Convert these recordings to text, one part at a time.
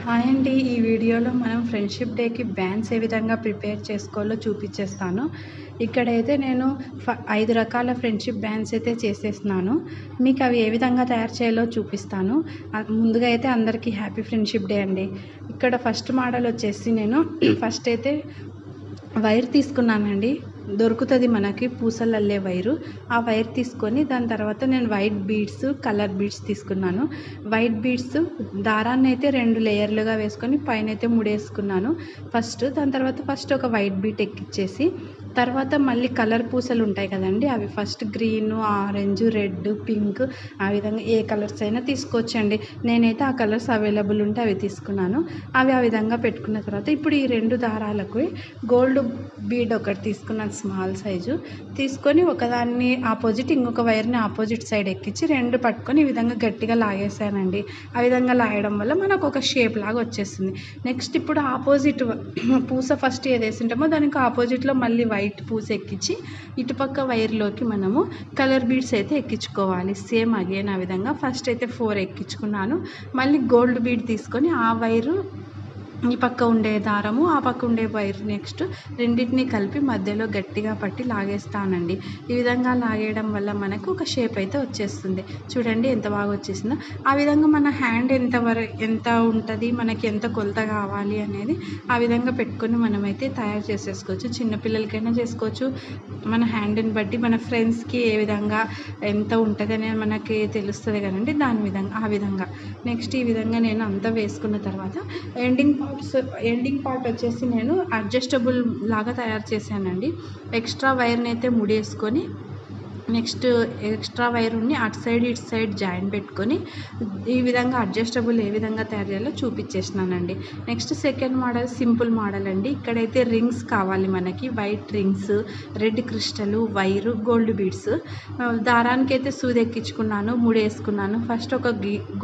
Hi అండి. ఈ వీడియోలో మనం ఫ్రెండ్షిప్ డేకి బ్యాండ్స్ ఏ విధంగా ప్రిపేర్ చేసుకోవాలో చూపించేస్తాను. ఇక్కడైతే నేను 5 రకాల ఫ్రెండ్షిప్ బ్యాండ్స్ అయితే చేసేస్తున్నాను. మీకు అవి ఏ విధంగా తయారు చేయాలో చూపిస్తాను. ముందుగా అయితే అందరికీ హ్యాపీ ఫ్రెండ్షిప్ డే అండి. ఇక్కడ ఫస్ట్ మోడల్ వచ్చేసి నేను ఫస్ట్ అయితే వైర్ తీసుకున్నానండి. దొరుకుతుంది మనకి పూసలు అల్లే వైరు. ఆ వైర్ తీసుకొని దాని తర్వాత నేను వైట్ బీడ్స్, కలర్ బీడ్స్ తీసుకున్నాను. వైట్ బీడ్స్ దారాన్ని అయితే 2 లేయర్లుగా వేసుకొని పైన అయితే ముడేసుకున్నాను దాని తర్వాత ఫస్ట్ ఒక వైట్ బీట్ ఎక్కిచ్చేసి తర్వాత మళ్ళీ కలర్ పూసలు ఉంటాయి కదండి, అవి first green, orange, red, pink ఆ విధంగా ఏ కలర్స్ అయినా తీసుకోవచ్చండి. నేనైతే ఆ కలర్స్ అవైలబుల్ ఉంటే అవి తీసుకున్నాను. అవి ఆ విధంగా పెట్టుకున్న తర్వాత ఇప్పుడు ఈ 2 దారాలకు గోల్డ్ బీడ్ ఒకటి తీసుకున్నాను, స్మాల్ సైజు తీసుకొని ఒకదాన్ని ఆపోజిట్, ఇంకొక వైర్ని ఆపోజిట్ సైడ్ ఎక్కించి 2 పట్టుకొని ఈ విధంగా గట్టిగా లాగేసానండి. ఆ విధంగా లాగడం వల్ల మనకు ఒక షేప్ లాగా వచ్చేస్తుంది. నెక్స్ట్ ఇప్పుడు ఆపోజిట్ పూస ఫస్ట్ ఏది వేసింటామో దానికి ఆపోజిట్లో మళ్ళీ వైట్ పూస ఎక్కించి ఇటుపక్క వైర్లోకి మనము కలర్ బీడ్స్ అయితే ఎక్కించుకోవాలి. సేమ్ అగైన్ ఆ విధంగా ఫస్ట్ అయితే 4 ఎక్కించుకున్నాను. మళ్ళీ గోల్డ్ బీడ్ తీసుకొని ఆ వైరు ఈ పక్క ఉండే దారము, ఆ పక్క ఉండే వైర్ నెక్స్ట్ రెండింటిని కలిపి మధ్యలో గట్టిగా పట్టి లాగేస్తానండి. ఈ విధంగా లాగేయడం వల్ల మనకు ఒక షేప్ అయితే వచ్చేస్తుంది. చూడండి ఎంత బాగా వచ్చేసిందో. ఆ విధంగా మన హ్యాండ్ ఎంత ఉంటుంది, మనకి ఎంత కొలత కావాలి అనేది ఆ విధంగా పెట్టుకొని మనమైతే తయారు చేసేసుకోవచ్చు. చిన్నపిల్లలకైనా చేసుకోవచ్చు. మన హ్యాండ్ని బట్టి మన ఫ్రెండ్స్కి ఏ విధంగా ఎంత ఉంటుంది అనేది మనకి తెలుస్తుంది కదండి, ఆ విధంగా నెక్స్ట్ ఈ విధంగా నేను అంతా వేసుకున్న తర్వాత ఎండింగ్ పార్ట్ వచ్చేసి నేను అడ్జస్టబుల్ లాగా తయారు చేశానండి. ఎక్స్ట్రా వైర్ని అయితే ముడేసుకొని నెక్స్ట్ ఎక్స్ట్రా వైర్ని అటు సైడ్ ఇటు సైడ్ జాయిన్ పెట్టుకొని ఈ విధంగా అడ్జస్టబుల్ ఏ విధంగా తయారు చేయాలో చూపించేసినానండి. Next second model simple model అండి. ఇక్కడైతే రింగ్స్ కావాలి మనకి, white rings, red crystal, wire, gold beads. దారానికి అయితే సూది ఎక్కించుకున్నాను, ముడేసుకున్నాను. ఫస్ట్ ఒక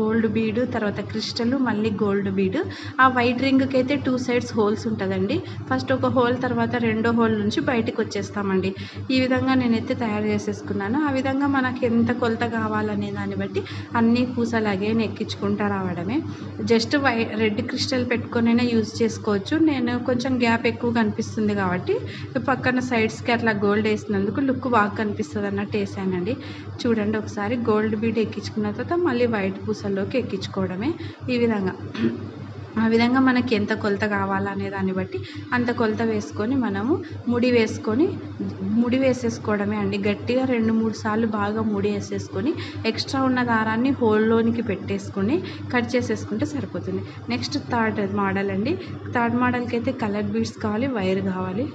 గోల్డ్ బీడు, తర్వాత క్రిస్టల్, మళ్ళీ గోల్డ్ బీడు. ఆ వైట్ రింగ్కి అయితే 2 సైడ్స్ హోల్స్ ఉంటుందండి. ఫస్ట్ ఒక హోల్, తర్వాత రెండో హోల్ నుంచి బయటకు వచ్చేస్తామండి. ఈ విధంగా నేనైతే తయారు చేసేసుకున్నాను. ఆ విధంగా మనకి ఎంత కొలత కావాలనే దాన్ని బట్టి అన్ని పూసలు అగైన్ ఎక్కించుకుంటూ రావడమే. జస్ట్ రెడ్ క్రిస్టల్ పెట్టుకొనైనా యూజ్ చేసుకోవచ్చు. నేను కొంచెం గ్యాప్ ఎక్కువ కనిపిస్తుంది కాబట్టి పక్కన సైడ్స్కి అట్లా గోల్డ్ వేసినందుకు లుక్ బాగా కనిపిస్తుంది అన్నట్టు వేసానండి. చూడండి ఒకసారి గోల్డ్ బీడ్ ఎక్కించుకున్న తర్వాత మళ్ళీ వైట్ పూసల్లోకి ఎక్కించుకోవడమే. ఈ విధంగా ఆ విధంగా మనకి ఎంత కొలత కావాలనే దాన్ని బట్టి అంత కొలత వేసుకొని మనము ముడి వేసేసుకోవడమే అండి. గట్టిగా 2-3 సార్లు బాగా ముడి వేసేసుకొని ఎక్స్ట్రా ఉన్న దారాన్ని హోల్లోనికి పెట్టేసుకొని కట్ చేసేసుకుంటే సరిపోతుంది. నెక్స్ట్ థర్డ్ మోడల్ అండి. థర్డ్ మోడల్కి అయితే కలర్ బీడ్స్ కావాలి, వైర్ కావాలి.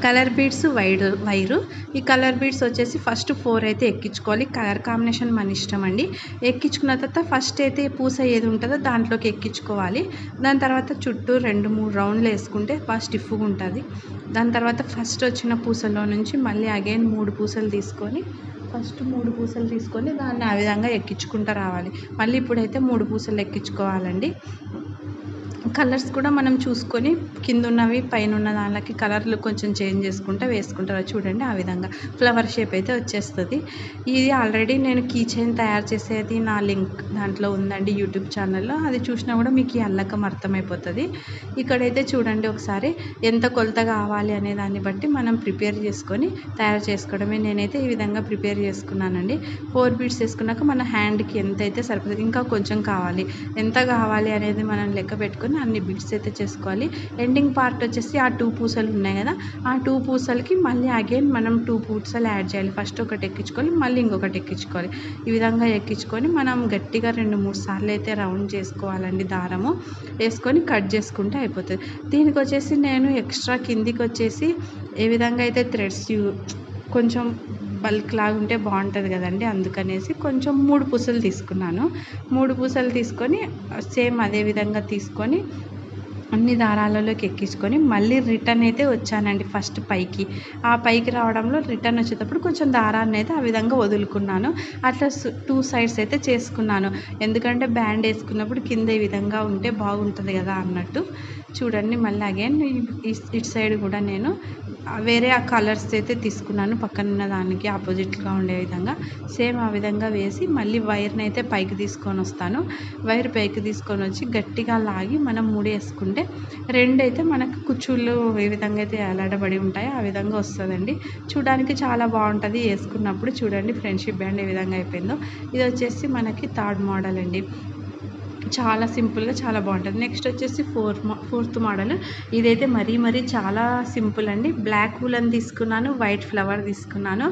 Colour beads, wire. ఈ కలర్ బీడ్స్ వచ్చేసి ఫస్ట్ 4 అయితే ఎక్కించుకోవాలి. కలర్ కాంబినేషన్ మన ఇష్టం అండి. ఎక్కించుకున్న తర్వాత ఫస్ట్ అయితే పూస ఏది ఉంటుందో దాంట్లోకి ఎక్కించుకోవాలి. దాని తర్వాత చుట్టూ 2-3 రౌండ్లు వేసుకుంటే బాగా స్టిఫ్గా ఉంటుంది. దాని తర్వాత ఫస్ట్ వచ్చిన పూసలో నుంచి మళ్ళీ అగైన్ 3 పూసలు తీసుకొని దాన్ని ఆ విధంగా ఎక్కించుకుంటూ రావాలి. మళ్ళీ ఇప్పుడైతే 3 పూసలు ఎక్కించుకోవాలండి. కలర్స్ కూడా మనం చూసుకొని కింద ఉన్నవి పైన ఉన్న దానికి కలర్లు కొంచెం చేంజ్ చేసుకుంటూ వేసుకుంటారు. చూడండి ఆ విధంగా ఫ్లవర్ షేప్ అయితే వచ్చేస్తుంది. ఇది ఆల్రెడీ నేను కీ చైన్ తయారు చేసేది నా లింక్ దాంట్లో ఉందండి యూట్యూబ్ ఛానల్లో. అది చూసినా కూడా మీకు ఈ అల్లకం అర్థమైపోతుంది. ఇక్కడైతే చూడండి ఒకసారి ఎంత కొలత కావాలి అనే దాన్ని బట్టి మనం ప్రిపేర్ చేసుకొని తయారు చేసుకోవడమే. నేనైతే ఈ విధంగా ప్రిపేర్ చేసుకున్నానండి. 4 బీడ్స్ వేసుకున్నాక మన హ్యాండ్కి ఎంత అయితే సరిపోతుంది, ఇంకా కొంచెం కావాలి, ఎంత కావాలి అనేది మనం లెక్క పెట్టుకొని అన్ని బిట్స్ అయితే చేసుకోవాలి. ఎండింగ్ పార్ట్ వచ్చేసి ఆ 2 పూసలు ఉన్నాయి కదా, ఆ 2 పూసలకి మళ్ళీ అగైన్ మనం 2 పూసలు యాడ్ చేయాలి. ఫస్ట్ ఒకటి ఎక్కించుకోవాలి, మళ్ళీ ఇంకొకటి ఎక్కించుకోవాలి. ఈ విధంగా ఎక్కించుకొని మనం గట్టిగా 2-3 సార్లు అయితే రౌండ్ చేసుకోవాలండి. దారము వేసుకొని కట్ చేసుకుంటే అయిపోతుంది. దీనికి వచ్చేసి నేను ఎక్స్ట్రా కిందికి వచ్చేసి ఏ విధంగా అయితే థ్రెడ్స్ కొంచెం బల్క్ లాగా ఉంటే బాగుంటుంది కదండి, అందుకనేసి కొంచెం 3 పూసలు తీసుకున్నాను. 3 పూసలు తీసుకొని సేమ్ అదే విధంగా తీసుకొని అన్ని దారాలలోకి ఎక్కించుకొని మళ్ళీ రిటర్న్ అయితే వచ్చానండి. ఫస్ట్ పైకి రావడంలో రిటర్న్ వచ్చేటప్పుడు కొంచెం దారాన్ని అయితే ఆ విధంగా వదులుకున్నాను. అట్లా 2 సైడ్స్ అయితే చేసుకున్నాను. ఎందుకంటే బ్యాండ్ వేసుకున్నప్పుడు కింద ఈ విధంగా ఉంటే బాగుంటుంది కదా అన్నట్టు. చూడండి మళ్ళీ అగైన్ ఇటు సైడ్ కూడా నేను వేరే ఆ కలర్స్ అయితే తీసుకున్నాను, పక్కన ఉన్న దానికి ఆపోజిట్గా ఉండే విధంగా సేమ్ ఆ విధంగా వేసి మళ్ళీ వైర్ని అయితే పైకి తీసుకొని వస్తాను. వైర్ పైకి తీసుకొని వచ్చి గట్టిగా లాగి మనం ముడేసుకుంటే రెండైతే మనకు కుచ్చుళ్ళు ఏ విధంగా అయితే ఎలాడబడి ఉంటాయో ఆ విధంగా వస్తుందండి. చూడడానికి చాలా బాగుంటుంది వేసుకున్నప్పుడు. చూడండి ఫ్రెండ్షిప్ బ్యాండ్ ఏ విధంగా అయిపోయిందో. ఇది వచ్చేసి మనకి థర్డ్ మోడల్ అండి. చాలా సింపుల్గా చాలా బాగుంటుంది. నెక్స్ట్ వచ్చేసి ఫోర్త్ మోడల్. ఇదైతే మరీ చాలా సింపుల్ అండి. బ్లాక్ ఉలన్ తీసుకున్నాను, వైట్ ఫ్లవర్ తీసుకున్నాను.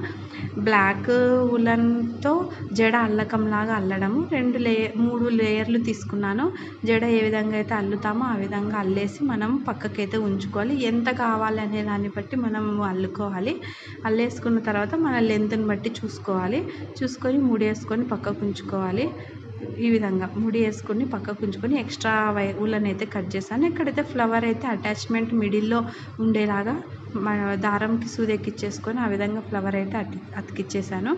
బ్లాక్ ఉలన్తో జడ అల్లకంలాగా అల్లడము, 3 లేయర్లు తీసుకున్నాను. జడ ఏ విధంగా అయితే అల్లుతామో ఆ విధంగా అల్లేసి మనం పక్కకైతే ఉంచుకోవాలి. ఎంత కావాలి అనే దాన్ని బట్టి మనం అల్లుకోవాలి. అల్లేసుకున్న తర్వాత మన లెంత్ని బట్టి చూసుకొని ముడేసుకొని పక్కకు ఉంచుకోవాలి. ఈ విధంగా ముడి వేసుకొని పక్కకు ఉంచుకొని ఎక్స్ట్రా ఉలన్ అయితే కట్ చేశాను. ఇక్కడైతే ఫ్లవర్ అయితే అటాచ్మెంట్ మిడిల్లో ఉండేలాగా మన దారంకి సూది ఎక్కిచ్చేసుకొని ఆ విధంగా ఫ్లవర్ అయితే అతికిచ్చేసాను.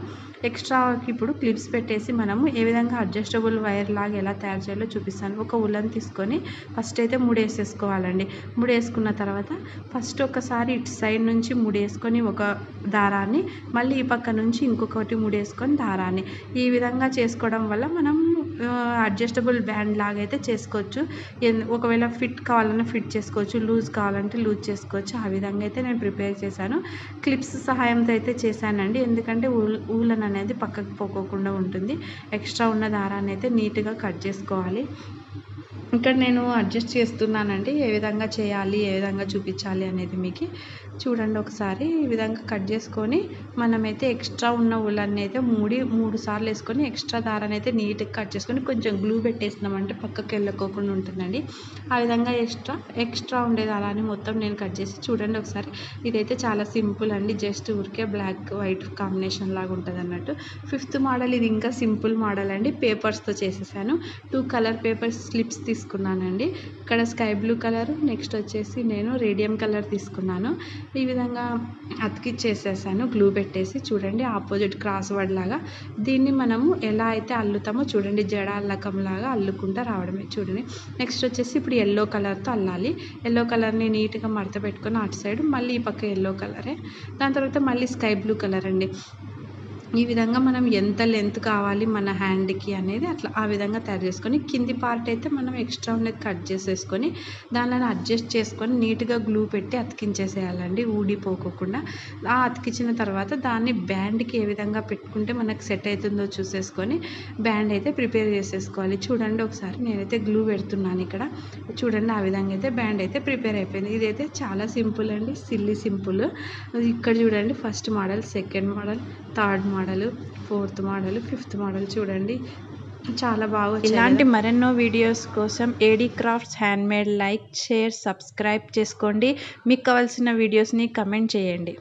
ఎక్స్ట్రా ఇప్పుడు క్లిప్స్ పెట్టేసి మనము ఏ విధంగా అడ్జస్టబుల్ వైర్ లాగా ఎలా తయారు చేయాలో చూపిస్తాను. ఒక ఉలన్ తీసుకొని ఫస్ట్ అయితే ముడేసేసుకోవాలండి. ముడేసుకున్న తర్వాత ఫస్ట్ ఒకసారి ఇటు సైడ్ నుంచి ముడేసుకొని ఒక దారాన్ని, మళ్ళీ ఈ పక్క నుంచి ఇంకొకటి ముడేసుకొని దారాన్ని, ఈ విధంగా చేసుకోవడం వల్ల మనం అడ్జస్టబుల్ బ్యాండ్ లాగా అయితే చేసుకోవచ్చు. ఒకవేళ ఫిట్ కావాలన్నా ఫిట్ చేసుకోవచ్చు, లూజ్ కావాలంటే లూజ్ చేసుకోవచ్చు. ఆ విధంగా అయితే నేను ప్రిపేర్ చేశాను. క్లిప్స్ సహాయంతో అయితే చేశానండి, ఎందుకంటే ఊలన్ అనేది పక్కకు పోకోకుండా ఉంటుంది. ఎక్స్ట్రా ఉన్న దారాన్ని అయితే నీట్గా కట్ చేసుకోవాలి. ఇక్కడ నేను అడ్జస్ట్ చేస్తున్నానండి, ఏ విధంగా చేయాలి, ఏ విధంగా చూపించాలి అనేది మీకు. చూడండి ఒకసారి ఈ విధంగా కట్ చేసుకొని మనమైతే ఎక్స్ట్రా ఉన్న ఉలన్ని అయితే 3 సార్లు వేసుకొని ఎక్స్ట్రా దారాన్ని అయితే నీట్గా కట్ చేసుకొని కొంచెం గ్లూ పెట్టేసినామంటే పక్కకి వెళ్ళకోకుండా ఉంటుందండి. ఆ విధంగా ఎక్స్ట్రా ఉండే దారాన్ని మొత్తం నేను కట్ చేసి, చూడండి ఒకసారి. ఇదైతే చాలా సింపుల్ అండి, జస్ట్ ఊరికే బ్లాక్ వైట్ కాంబినేషన్ లాగా ఉంటుంది అన్నట్టు. 5th model. ఇది ఇంకా సింపుల్ మోడల్ అండి, పేపర్స్తో చేసేసాను. 2 కలర్ పేపర్స్ స్లిప్స్ తీసుకున్నానండి. ఇక్కడ స్కై బ్లూ కలర్, నెక్స్ట్ వచ్చేసి నేను రేడియం కలర్ తీసుకున్నాను. ఈ విధంగా అతికిచ్చేసేసాను గ్లూ పెట్టేసి. చూడండి ఆపోజిట్ క్రాస్ వర్డ్ లాగా దీన్ని మనము ఎలా అయితే అల్లుతామో చూడండి, జడ అల్లకంలాగా అల్లుకుంటూ రావడమే. చూడండి నెక్స్ట్ వచ్చేసి ఇప్పుడు ఎల్లో కలర్తో అల్లాలి. ఎల్లో కలర్ని నీట్గా మడత పెట్టుకొని అటు సైడ్ మళ్ళీ ఈ పక్క ఎల్లో కలరే, దాని తర్వాత మళ్ళీ స్కై బ్లూ కలర్ అండి. ఈ విధంగా మనం ఎంత లెంత్ కావాలి మన హ్యాండ్కి అనేది అట్లా ఆ విధంగా తయారు చేసుకొని కింది పార్ట్ అయితే మనం ఎక్స్ట్రా ఉన్నది కట్ చేసేసుకొని దానిని అడ్జస్ట్ చేసుకొని నీట్గా గ్లూ పెట్టి అతికించేసేయాలండి, ఊడిపోకుండా. ఆ అతికించిన తర్వాత దాన్ని బ్యాండ్కి ఏ విధంగా పెట్టుకుంటే మనకు సెట్ అవుతుందో చూసేసుకొని బ్యాండ్ అయితే ప్రిపేర్ చేసేసుకోవాలి. చూడండి ఒకసారి నేనైతే గ్లూ పెడుతున్నాను ఇక్కడ. చూడండి ఆ విధంగా అయితే బ్యాండ్ అయితే ప్రిపేర్ అయిపోయింది. ఇదైతే చాలా సింపుల్ అండి, సింపుల్. ఇక్కడ చూడండి first model, second model, third model, 4th model, 5th model. చూడండి చాలా బాగా వచ్చాయి. ఇలాంటి మరెన్నో వీడియోస్ కోసం AD crafts handmade like, share, subscribe చేసుకోండి. మీకు కావాల్సిన వీడియోస్ని కమెంట్ చేయండి.